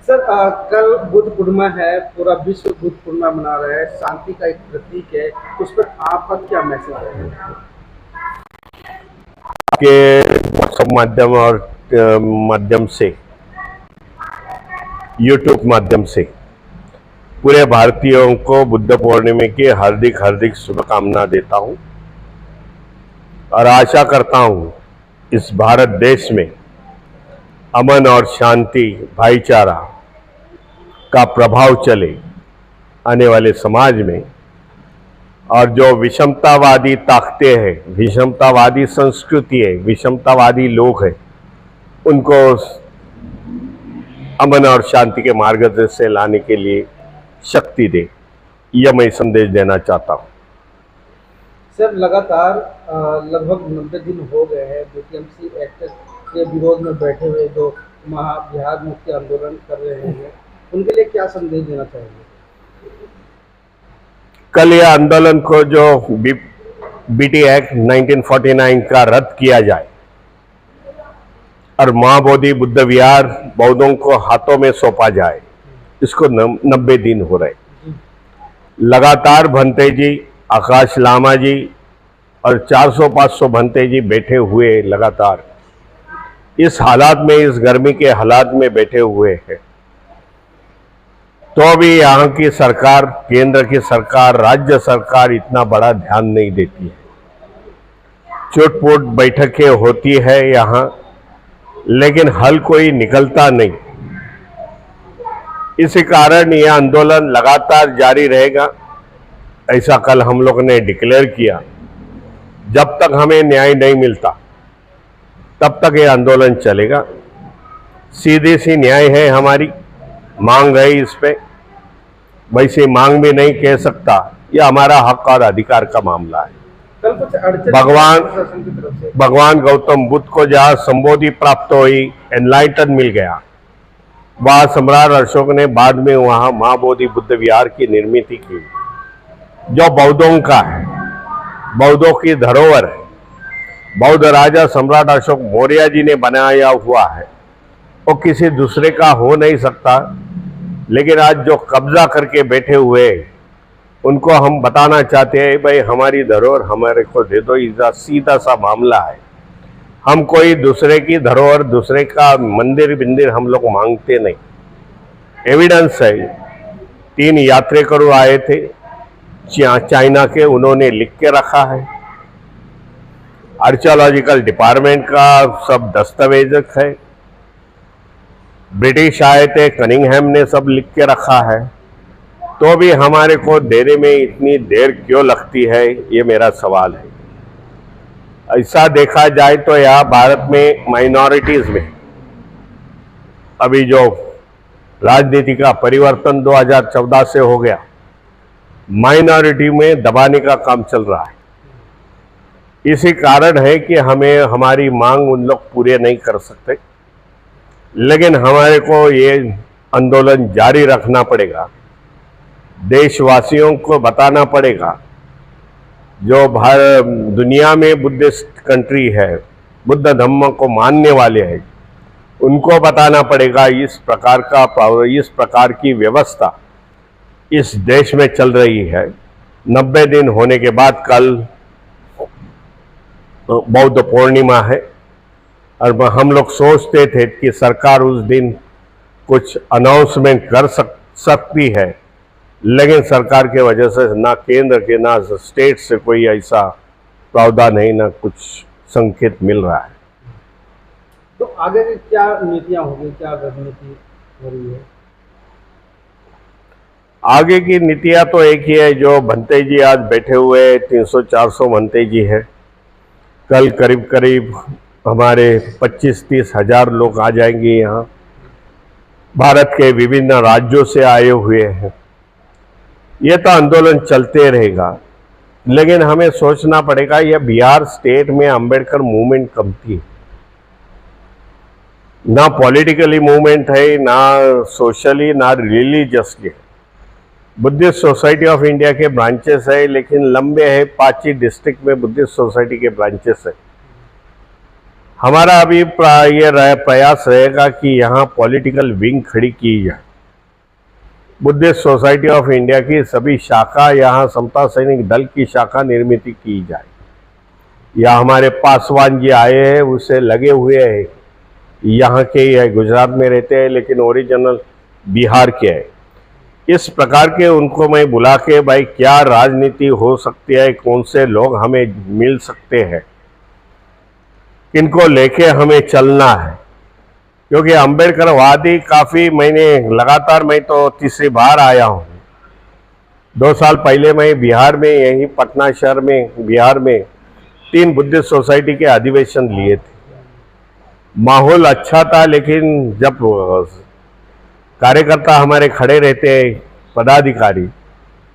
Sir कल बुद्ध पूर्णिमा है। पूरा विश्व बुद्ध पूर्णिमा मना रहा है। शांति का एक प्रतीक है। उस पर आपका क्या मैसेज है? के सब माध्यम और माध्यम से यूट्यूब माध्यम से पूरे भारतीयों को बुद्ध पूर्णिमा की हार्दिक हार्दिक शुभकामना देता हूं और आशा करता हूं इस भारत देश में अमन और शांति भाईचारा का प्रभाव चले आने वाले समाज में। और जो विषमतावादी ताकतें हैं, विषमतावादी संस्कृति है, विषमतावादी लोग हैं, उनको अमन और शांति के मार्ग से लाने के लिए शक्ति दे, यह मैं संदेश देना चाहता हूं। सर लगातार लगभग 90 दिन हो गए हैं बीटीएमसी एक्ट के विरोध में बैठे हुए जो बिहार मुक्ति आंदोलन कर रहे हैं, उनके लिए क्या संदेश देना चाहेंगे? कल यह आंदोलन को जो बीटी एक्ट 1949 का रद्द किया जाए और महाबोधि बुद्ध विहार बौद्धों को हाथों में सौंपा जाए, इसको 90 दिन हो रहे। लगातार भंते जी, आकाश लामा जी और 400-500 भंते जी बैठे हुए लगातार इस हालात में, इस गर्मी के हालात में बैठे हुए हैं। तो भी यहाँ की सरकार, केंद्र की सरकार, राज्य सरकार इतना बड़ा ध्यान नहीं देती है। चुटपुट बैठकें होती है यहाँ, लेकिन हल कोई निकलता नहीं। इसी कारण यह आंदोलन लगातार जारी रहेगा, ऐसा कल हम लोग ने डिक्लेयर किया। जब तक हमें न्याय नहीं मिलता तब तक यह आंदोलन चलेगा। सीधी सी न्याय है, हमारी मांग है इस पे, वैसे मांग भी नहीं कह सकता, यह हमारा हक और अधिकार का मामला है। कल कुछ अड़चन प्रशासन की तरफ से भगवान गौतम बुद्ध को जहाँ संबोधि प्राप्त हुई, एनलाइटन मिल गया, वहाँ सम्राट अशोक ने बाद में वहाँ महाबोधि बुद्ध विहार की निर्मित की, जो बौद्धों का है, बौद्धों की धरोहर है। बौद्ध राजा सम्राट अशोक मौर्य जी ने बनाया हुआ है, वो किसी दूसरे का हो नहीं सकता। लेकिन आज जो कब्जा करके बैठे हुए, उनको हम बताना चाहते हैं, भाई हमारी धरोहर हमारे को दे दो। इसका सीधा सा मामला है। हम कोई दूसरे की धरोहर, दूसरे का मंदिर बिंदिर हम लोग मांगते नहीं। एविडेंस है, 3 यात्रिकरू आए थे चाइना के, उन्होंने लिख के रखा है। आर्कियोलॉजिकल डिपार्टमेंट का सब दस्तावेज है। ब्रिटिश आए थे, कनिंगहैम ने सब लिख के रखा है। तो भी हमारे को देने में इतनी देर क्यों लगती है, ये मेरा सवाल है। ऐसा देखा जाए तो यहाँ भारत में माइनॉरिटीज में अभी जो राजनीति का परिवर्तन 2014 से हो गया, माइनॉरिटी में दबाने का काम चल रहा है। इसी कारण है कि हमें हमारी मांग उन लोग पूरे नहीं कर सकते, लेकिन हमारे को ये आंदोलन जारी रखना पड़ेगा। देशवासियों को बताना पड़ेगा, जो भारत दुनिया में बुद्धिस्ट कंट्री है, बुद्ध धम्म को मानने वाले हैं, उनको बताना पड़ेगा इस प्रकार की व्यवस्था इस देश में चल रही है। 90 दिन होने के बाद कल बौद्ध पूर्णिमा है और हम लोग सोचते थे कि सरकार उस दिन कुछ अनाउंसमेंट कर सकती है, लेकिन सरकार के वजह से ना केंद्र के ना स्टेट से कोई ऐसा प्रावधान नहीं, ना कुछ संकेत मिल रहा है। तो आगे की क्या नीतियां होगी, क्या रणनीति हो रही है? आगे की नीतियां तो एक ही है, जो भंते जी आज बैठे हुए 300-400 भंते जी है। कल करीब करीब हमारे 25-30 हजार लोग आ जाएंगे यहाँ, भारत के विभिन्न राज्यों से आए हुए हैं। ये तो आंदोलन चलते रहेगा, लेकिन हमें सोचना पड़ेगा, यह बिहार स्टेट में अंबेडकर मूवमेंट कम थी, ना पॉलिटिकली मूवमेंट है, ना सोशली, ना religiously. Buddhist society of India के ब्रांचेस है, लेकिन लंबे है, 5 ही डिस्ट्रिक्ट में बुद्धिस्ट सोसाइटी के ब्रांचेस है। हमारा अभी प्रयास रहेगा कि यहाँ पॉलिटिकल विंग खड़ी की जाए। बुद्धिस्ट सोसाइटी ऑफ इंडिया की सभी शाखा, यहाँ समता सैनिक दल की शाखा निर्मित की जाए। या हमारे पासवान जी आए हैं, उससे लगे हुए हैं, यहाँ के ही है, गुजरात में रहते हैं लेकिन ओरिजिनल बिहार के हैं। इस प्रकार के उनको मैं बुला के भाई क्या राजनीति हो सकती है, कौन से लोग हमें मिल सकते हैं, किनको लेके हमें चलना है। क्योंकि अम्बेडकरवादी काफ़ी मैंने लगातार, मैं तो तीसरी बार आया हूँ। 2 साल पहले मैं बिहार में, यहीं पटना शहर में बिहार में 3 बुद्धिस्ट सोसाइटी के अधिवेशन लिए थे। माहौल अच्छा था, लेकिन जब कार्यकर्ता हमारे खड़े रहते हैं, पदाधिकारी,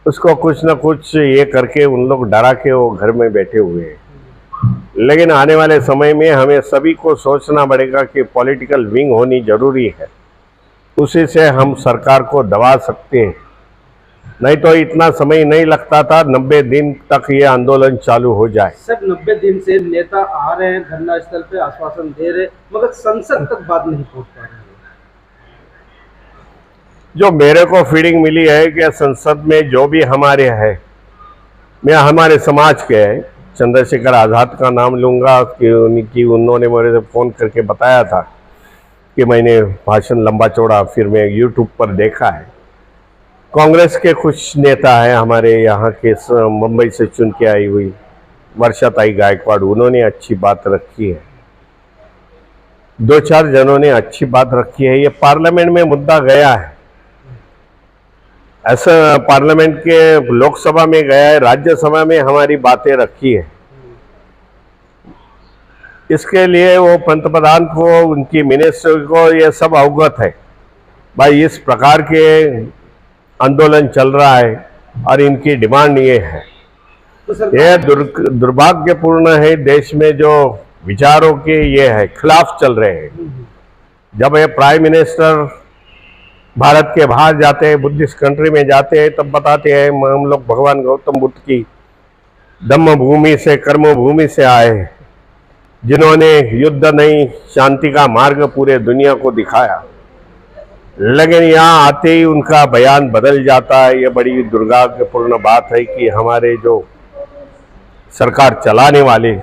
उसको कुछ न कुछ ये करके उन लोग डरा के वो घर में बैठे हुए हैं। लेकिन आने वाले समय में हमें सभी को सोचना पड़ेगा कि पॉलिटिकल विंग होनी जरूरी है, उसी से हम सरकार को दबा सकते हैं। नहीं तो इतना समय नहीं लगता था, 90 दिन तक ये आंदोलन चालू हो जाए। सर 90 दिन से नेता आ रहे हैं, धरना स्थल पे आश्वासन दे रहे, मगर संसद तक बात नहीं पहुंच पा रही है। जो मेरे को फीडिंग मिली है कि संसद में जो भी हमारे है, मैं हमारे समाज के है, चंद्रशेखर आज़ाद का नाम लूँगा कि उन्होंने मेरे से फ़ोन करके बताया था कि मैंने भाषण लंबा चौड़ा फिर मैं यूट्यूब पर देखा है। कांग्रेस के कुछ नेता हैं हमारे यहाँ के, मुंबई से चुन के आई हुई वर्षाताई गायकवाड़, उन्होंने अच्छी बात रखी है। 2-4 जनों ने अच्छी बात रखी है। ये पार्लियामेंट में मुद्दा गया है, ऐसा पार्लियामेंट के लोकसभा में गया है, राज्यसभा में हमारी बातें रखी है। इसके लिए वो पंतप्रधान को, उनकी मिनिस्टर को ये सब अवगत है, भाई इस प्रकार के आंदोलन चल रहा है और इनकी डिमांड ये है। ये दुर्भाग्यपूर्ण है, देश में जो विचारों के ये है खिलाफ चल रहे हैं। जब ये प्राइम मिनिस्टर भारत के बाहर जाते हैं, बुद्धिस्ट कंट्री में जाते हैं, तब बताते हैं हम लोग भगवान गौतम बुद्ध की धम्म भूमि से, कर्म भूमि से आए हैं, जिन्होंने युद्ध नहीं शांति का मार्ग पूरे दुनिया को दिखाया। लेकिन यहाँ आते ही उनका बयान बदल जाता है। ये बड़ी दुर्भाग्यपूर्ण बात है कि हमारे जो सरकार चलाने वाले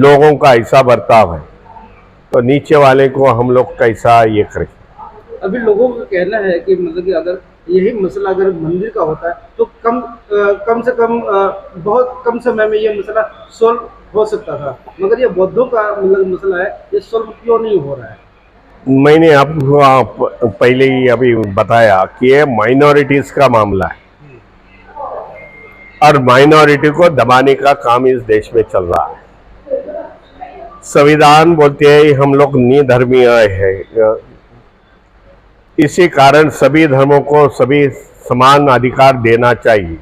लोगों का ऐसा बर्ताव है, तो नीचे वाले को हम लोग कैसा ये करें। अभी लोगों का कहना है कि मतलब कि अगर यही मसला अगर मंदिर का होता है तो कम से कम बहुत कम समय में ये मसला सोल्व हो सकता था, मगर ये बौद्धों का मतलब मसला है, ये सोल्व क्यों नहीं हो रहा है? मैंने आपको पहले ही अभी बताया कि ये माइनॉरिटीज का मामला है और माइनॉरिटी को दबाने का काम इस देश में चल रहा है। संविधान बोलते हैं हम लोग निधर्मीय है, इसी कारण सभी धर्मों को सभी समान अधिकार देना चाहिए,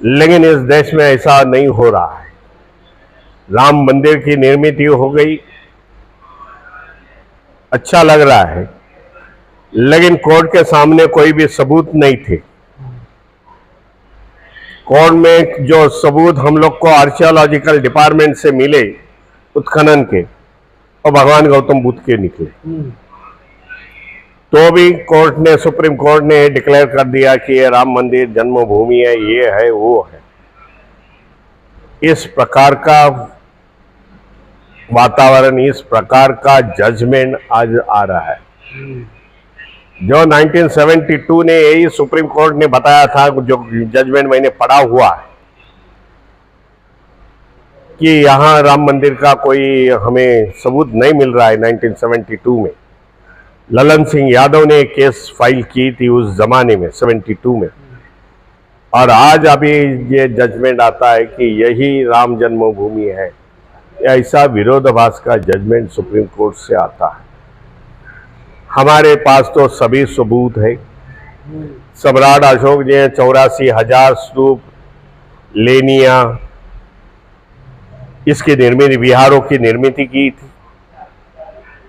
लेकिन इस देश में ऐसा नहीं हो रहा है। राम मंदिर की निर्मित हो गई, अच्छा लग रहा है, लेकिन कोर्ट के सामने कोई भी सबूत नहीं थे। कोर्ट में जो सबूत हम लोग को आर्कियोलॉजिकल डिपार्टमेंट से मिले उत्खनन के, और भगवान गौतम बुद्ध के निकले, तो भी कोर्ट ने, सुप्रीम कोर्ट ने डिक्लेयर कर दिया कि ये राम मंदिर जन्मभूमि है, ये है वो है। इस प्रकार का वातावरण, इस प्रकार का जजमेंट आज आ रहा है। जो 1972 ने यही सुप्रीम कोर्ट ने बताया था, जो जजमेंट मैंने पढ़ा हुआ है, कि यहाँ राम मंदिर का कोई हमें सबूत नहीं मिल रहा है। 1972 में ललन सिंह यादव ने केस फाइल की थी उस जमाने में, 72 में, और आज अभी ये जजमेंट आता है कि यही राम जन्मभूमि है। ऐसा विरोधाभास का जजमेंट सुप्रीम कोर्ट से आता है। हमारे पास तो सभी सबूत है। सम्राट अशोक ने 84,000 स्तूप, लेनिया, इसकी निर्मित, विहारों की निर्मित की थी।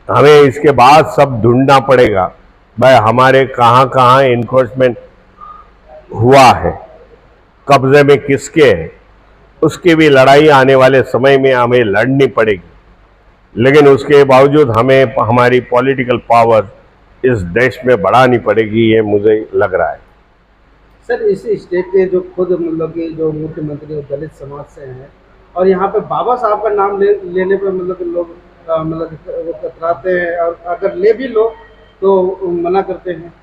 हमें इसके बाद सब ढूंढना पड़ेगा, भाई हमारे कहाँ कहाँ एनक्रोचमेंट हुआ है, कब्जे में किसके है, उसकी भी लड़ाई आने वाले समय में हमें लड़नी पड़ेगी। लेकिन उसके बावजूद हमें हमारी पॉलिटिकल पावर इस देश में बढ़ानी पड़ेगी, ये मुझे लग रहा है। सर इस स्टेट के जो खुद मतलब कि जो मुख्यमंत्री वो दलित समाज से हैं और यहाँ पे बाबा साहब का नाम लेने पे मतलब कि लोग मतलब वो कतराते हैं और अगर ले भी लो तो मना करते हैं,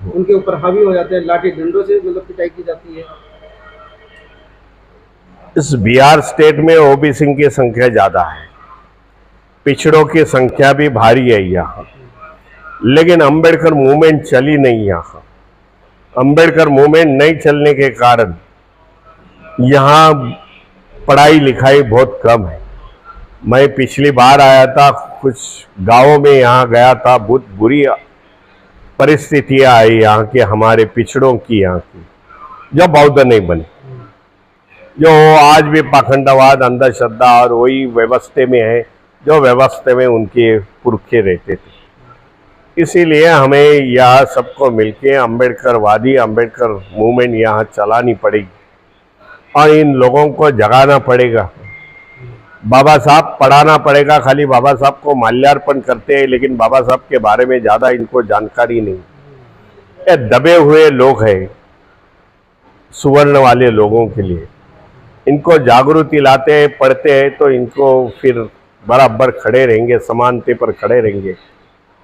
उनके ऊपर हावी हो जाते हैं, लाठी डंडों से मतलब पिटाई की जाती है। इस बिहार स्टेट में ओबीसी की संख्या ज्यादा है, पिछड़ों की संख्या भी भारी है यहाँ, लेकिन अंबेडकर मूवमेंट चली नहीं यहाँ। अंबेडकर मूवमेंट नहीं चलने के कारण यहाँ पढ़ाई लिखाई बहुत कम है। मैं पिछली बार आया था, कुछ गांवों में यहाँ गया था, बहुत बुरी परिस्थितियां आई यहाँ के हमारे पिछड़ों की, यहाँ की जो बौद्ध नहीं बने, जो आज भी पाखंडवाद अंधश्रद्धा और वही व्यवस्था में है जो व्यवस्था में उनके पुरखे रहते थे। इसीलिए हमें यह सबको मिलके अंबेडकरवादी अंबेडकर मूवमेंट यहाँ चलानी पड़ेगी और इन लोगों को जगाना पड़ेगा, बाबा साहब पढ़ाना पड़ेगा। खाली बाबा साहब को माल्यार्पण करते हैं लेकिन बाबा साहब के बारे में ज़्यादा इनको जानकारी नहीं। ये दबे हुए लोग हैं, सुवर्ण वाले लोगों के लिए इनको जागृति लाते हैं, पढ़ते हैं तो इनको फिर बराबर खड़े रहेंगे, समानते पर खड़े रहेंगे।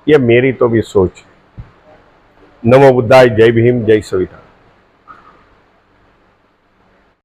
ये मेरी तो भी सोच। नमो बुद्धाय, जय भीम, जय संविधान।